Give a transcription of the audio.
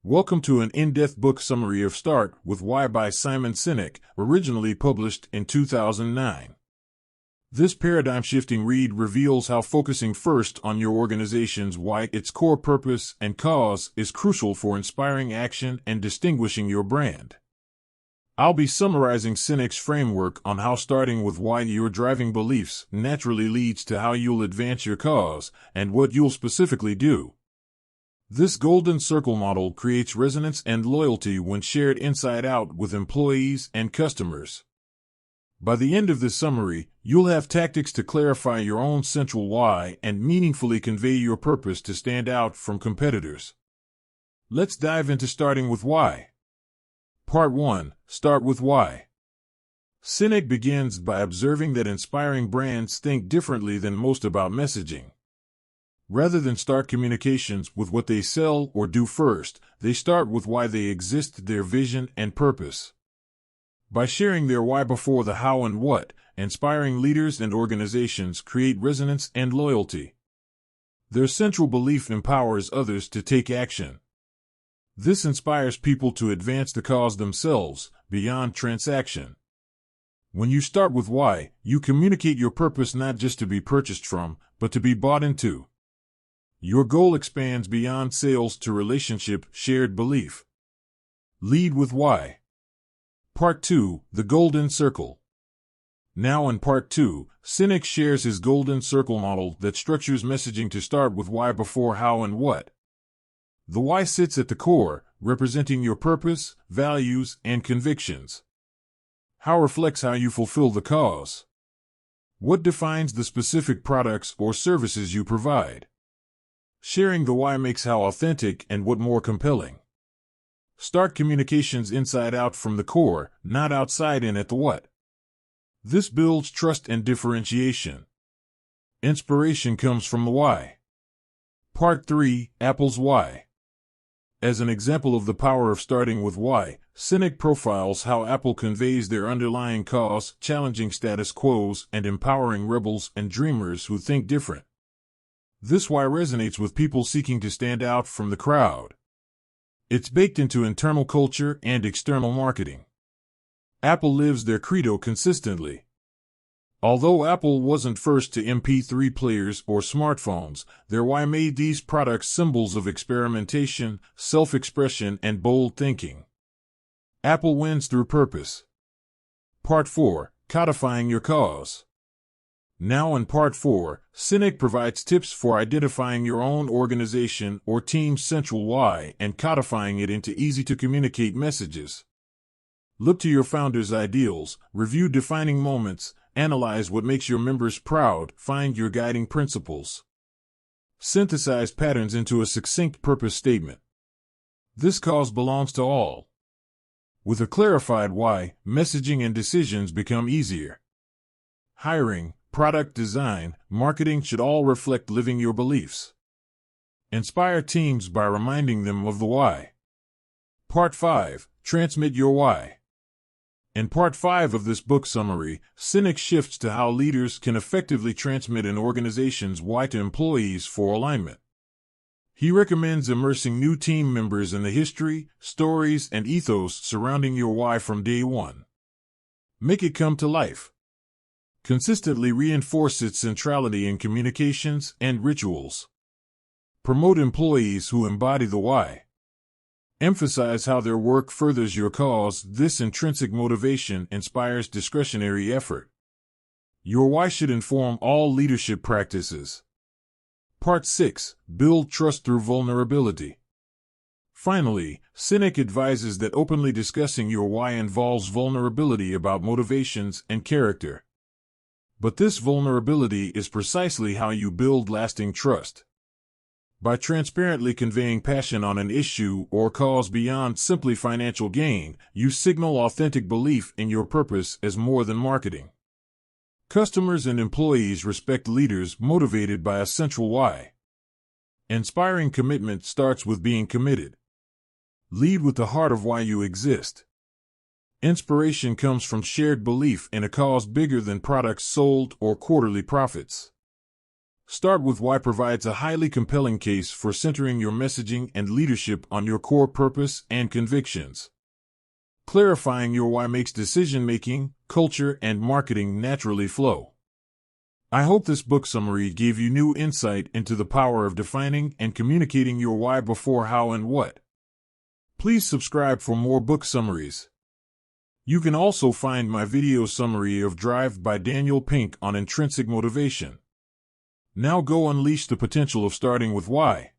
Welcome to an in-depth book summary of Start with Why by Simon Sinek, originally published in 2009. This paradigm-shifting read reveals how focusing first on your organization's why, its core purpose and cause, is crucial for inspiring action and distinguishing your brand. I'll be summarizing Sinek's framework on how starting with why your driving beliefs naturally leads to how you'll advance your cause and what you'll specifically do. This golden circle model creates resonance and loyalty when shared inside out with employees and customers. By the end of this summary, you'll have tactics to clarify your own central why and meaningfully convey your purpose to stand out from competitors. Let's dive into starting with why. Part 1. Start with why. Sinek begins by observing that inspiring brands think differently than most about messaging. Rather than start communications with what they sell or do first, they start with why they exist, their vision and purpose. By sharing their why before the how and what, inspiring leaders and organizations create resonance and loyalty. Their central belief empowers others to take action. This inspires people to advance the cause themselves, beyond transaction. When you start with why, you communicate your purpose not just to be purchased from, but to be bought into. Your goal expands beyond sales to relationship, shared belief. Lead with why. Part 2. The Golden Circle. Now in Part 2, Sinek shares his Golden Circle model that structures messaging to start with why before how and what. The why sits at the core, representing your purpose, values, and convictions. How reflects how you fulfill the cause? What defines the specific products or services you provide? Sharing the why makes how authentic and what more compelling. Start communications inside out from the core, not outside in at the what. This builds trust and differentiation. Inspiration comes from the why. Part 3. Apple's Why. As an example of the power of starting with why, Sinek profiles how Apple conveys their underlying cause, challenging status quos and empowering rebels and dreamers who think different. This why resonates with people seeking to stand out from the crowd. It's baked into internal culture and external marketing. Apple lives their credo consistently. Although Apple wasn't first to MP3 players or smartphones, their why made these products symbols of experimentation, self-expression, and bold thinking. Apple wins through purpose. Part 4. Codifying your cause. Now in Part 4, Sinek provides tips for identifying your own organization or team's central why and codifying it into easy-to-communicate messages. Look to your founder's ideals, review defining moments, analyze what makes your members proud, find your guiding principles. Synthesize patterns into a succinct purpose statement. This cause belongs to all. With a clarified why, messaging and decisions become easier. Hiring, product design, marketing should all reflect living your beliefs. Inspire teams by reminding them of the why. Part 5. Transmit your why. In Part 5 of this book summary, Sinek shifts to how leaders can effectively transmit an organization's why to employees for alignment. He recommends immersing new team members in the history, stories, and ethos surrounding your why from day one. Make it come to life. Consistently reinforce its centrality in communications and rituals. Promote employees who embody the why. Emphasize how their work furthers your cause. This intrinsic motivation inspires discretionary effort. Your why should inform all leadership practices. Part 6. Build trust through vulnerability. Finally, Sinek advises that openly discussing your why involves vulnerability about motivations and character. But this vulnerability is precisely how you build lasting trust. By transparently conveying passion on an issue or cause beyond simply financial gain, you signal authentic belief in your purpose as more than marketing. Customers and employees respect leaders motivated by a central why. Inspiring commitment starts with being committed. Lead with the heart of why you exist. Inspiration comes from shared belief in a cause bigger than products sold or quarterly profits. Start with Why provides a highly compelling case for centering your messaging and leadership on your core purpose and convictions. Clarifying your why makes decision-making, culture, and marketing naturally flow. I hope this book summary gave you new insight into the power of defining and communicating your why before how and what. Please subscribe for more book summaries. You can also find my video summary of Drive by Daniel Pink on intrinsic motivation. Now go unleash the potential of starting with why.